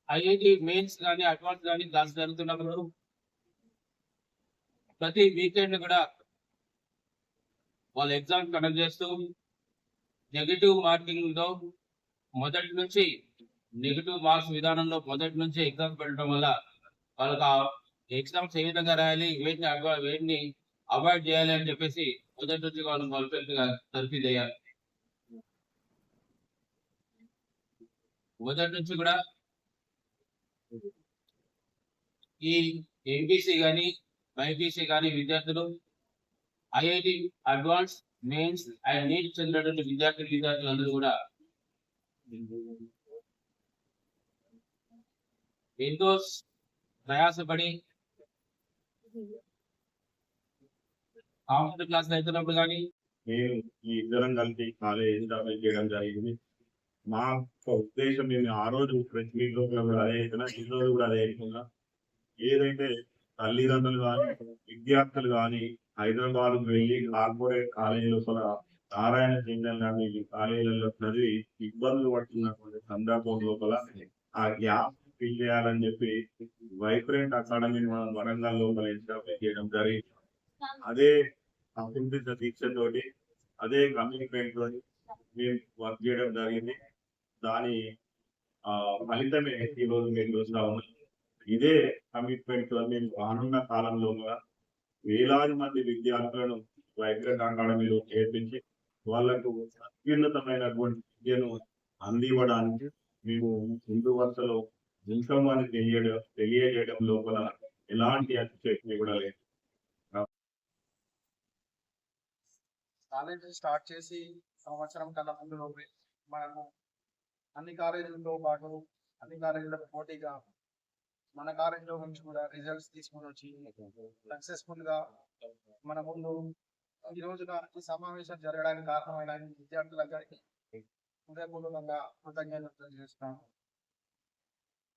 IIT mains కానీ advance కానీ class జరుగుతున్నప్పుడు ప్రతి వీకెండ్ కూడా వాళ్ళు ఎగ్జామ్ కండక్ట్ చేస్తూ నెగిటివ్ మార్కింగ్ తో మొదటి నుంచి నెగిటివ్ మార్క్స్ విధానంలో మొదటి నుంచి ఎగ్జామ్స్ పెట్టడం వల్ల వాళ్ళకి ఎగ్జామ్స్ ఏ విధంగా రాయాలి, వేటిని అవాయిడ్ చేయాలి అని చెప్పేసి మొదటి నుంచి వాళ్ళు మొదలుపెట్టుగా తరఫీ చేయాలి. మొదటి నుంచి కూడా ఈ ఎంపీసీ కానీ బైపీసీ కానీ విద్యార్థులు IIT advance mains and NEET చెందినటువంటి విద్యార్థులందరూ కూడా ఎంతో ప్రయాసపడి కాంప్యూటర్ క్లాస్ అవుతున్నప్పుడు కానీ నేను ఈ ఇద్దరం కలిసి కాలేజ్ ఎస్టాబ్లిష్ చేయడం జరిగింది. మా ఉద్దేశం మేము ఆ రోజు ప్రెస్ మీట్ లో అదే అవుతున్నా, ఈ రోజు కూడా అదే అవుతున్నా. ఏదైతే తల్లిదండ్రులు కానీ విద్యార్థులు కానీ హైదరాబాద్ వెళ్ళి కార్పొరేట్ కాలేజీ లోపల నారాయణ జిందల్ లాంటి కాలేజీలలో చదివి ఇబ్బందులు పడుతున్నటువంటి సందర్భం లోపల ఆ గ్యాప్ ఫిల్ చేయాలని చెప్పి వైబ్రెంట్ అకాడమీని మనం వరంగల్ లోపల ఎస్టాబ్లిష్ చేయడం జరిగింది. అదే అభివృద్ధి దీక్షతోటి అదే కమ్యూనికేట్ తోటి మేము వర్క్ చేయడం జరిగింది. దాని ఫలితమే ఈరోజు మేము చూస్తా ఉన్నాం. ఇదే కమిట్మెంట్ తో మేము రానున్న కాలంలో వేలాది మంది విద్యార్థులను వైబ్రెంట్ అకాడమీలో చేర్పించి వాళ్లకు అత్యున్నతమైనటువంటి విద్యను అందివ్వడానికి మేము ముందు వరుసలో ఉంటామని తెలియజేయడం లోపల ఎలాంటి అతిశక్తి కూడా లేదు. కాలేజ్ స్టార్ట్ చేసి సంవత్సరం కన్నా ముందు మనము అన్ని కాలేజీలతో పాటు అన్ని కాలేజీలకు పోటీగా మన కాలేజీలో నుంచి కూడా రిజల్ట్స్ తీసుకొని వచ్చి సక్సెస్ఫుల్ గా మన ముందు ఈ రోజున ఈ సమావేశం జరగడానికి కారణమైన విద్యార్థులందరికీ హృదయపూర్వకంగా కృతజ్ఞతలు చేస్తున్నాను.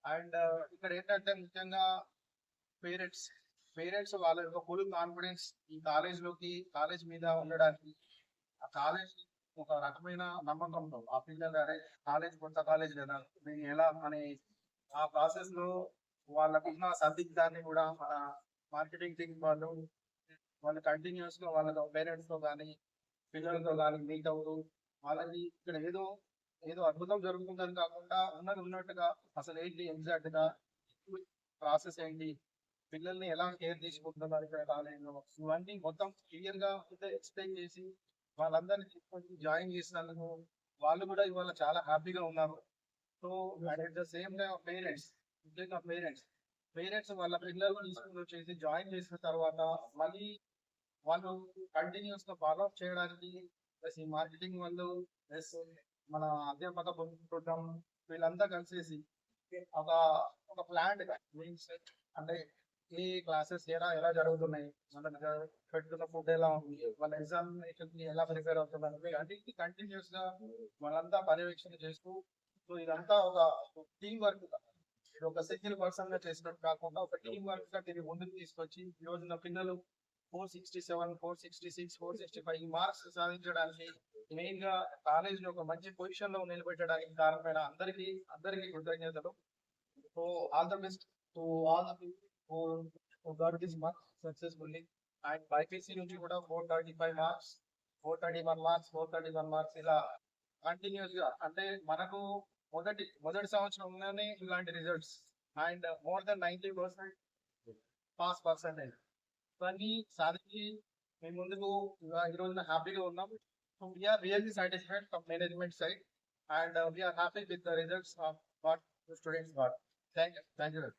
అండ్ ఇక్కడ ఏంటంటే ముఖ్యంగా పేరెంట్స్ వాళ్ళ యొక్క ఫుల్ కాన్ఫిడెన్స్ ఈ కాలేజ్ మీద ఉండడానికి, ఆ కాలేజ్ ఒక రకమైన నమ్మకంతో ఆ పిల్లలు కాలేజ్ కొత్త కాలేజ్ కదా దీన్ని ఎలా అనే ఆ ప్రాసెస్ లో వాళ్ళకున్న సందిగ్ధాన్ని కూడా మన మార్కెటింగ్ టీమ్ వాళ్ళు కంటిన్యూస్ గా వాళ్ళ పేరెంట్స్ తో కానీ పిల్లలతో కానీ మీట్ అవుతూ వాళ్ళకి ఇక్కడ ఏదో అద్భుతం జరుగుతుందని కాకుండా ఉన్నట్టుగా అసలు ఏంటి ఎగ్జాక్ట్ గా ప్రాసెస్ ఏంటి, పిల్లల్ని ఎలా కేర్ తీసుకుంటున్నారు ఇక్కడ కాలేజీలో, ఇవన్నీ మొత్తం క్లియర్ గా ఎక్స్ప్లెయిన్ చేసి వాళ్ళందరినీ తీసుకొని జాయిన్ చేసినందుకు వాళ్ళు కూడా ఇవాళ చాలా హ్యాపీగా ఉన్నారు. So at the same time ముఖ్యంగా పేరెంట్స్ వాళ్ళ పిల్లలు తీసుకుని వచ్చేసి జాయిన్ చేసిన తర్వాత మళ్ళీ వాళ్ళు కంటిన్యూస్ గా ఫాలో అప్ చేయడానికి ప్లస్ ఈ మార్కెటింగ్ వాళ్ళు ప్లస్ మన అధ్యాపక బృందం వీళ్ళంతా కలిసేసి ఒక ప్లాన్ మీన్స్ అంటే ఈ క్లాసెస్ ఎలా జరుగుతున్నాయి, మన పెడుతున్న ఫుడ్ ఎలా ఉంది, వాళ్ళ ఎగ్జామినేషన్ ఎలా ప్రిపేర్ అవుతున్నారు, అన్నింటినీ కంటిన్యూస్ గా వాళ్ళంతా పర్యవేక్షణ చేస్తూ, సో ఇదంతా ఒక టీం వర్క్, ఇది ఒక సింగిల్ పర్సన్ గా చేసినట్టు కాకుండా ఒక టీం వర్క్ గా దీన్ని ముందుకు తీసుకొచ్చి ఈ రోజున పిల్లలు 467, 466, 465 మార్క్స్ సాధించడానికి మెయిన్ గా కాలేజ్ లో ఒక మంచి పొజిషన్ లో నిలబెట్టడానికి కారణమైన అందరికీ కృతజ్ఞతలు. So all the best to all the people who got this marks successfully. And BiPC నుంచి కూడా 435 మార్క్స్, 431 మార్క్స్ ఇలా కంటిన్యూస్ గా అంటే మనకు మొదటి సంవత్సరంలోనే ఇలాంటి results and more than 90% pass percentage ఇవన్నీ సాధించి మేము ముందుకు ఈ రోజున హ్యాపీగా ఉన్నాం. So we're really satisfied from management side and we're happy with the results of what students got. Thank you.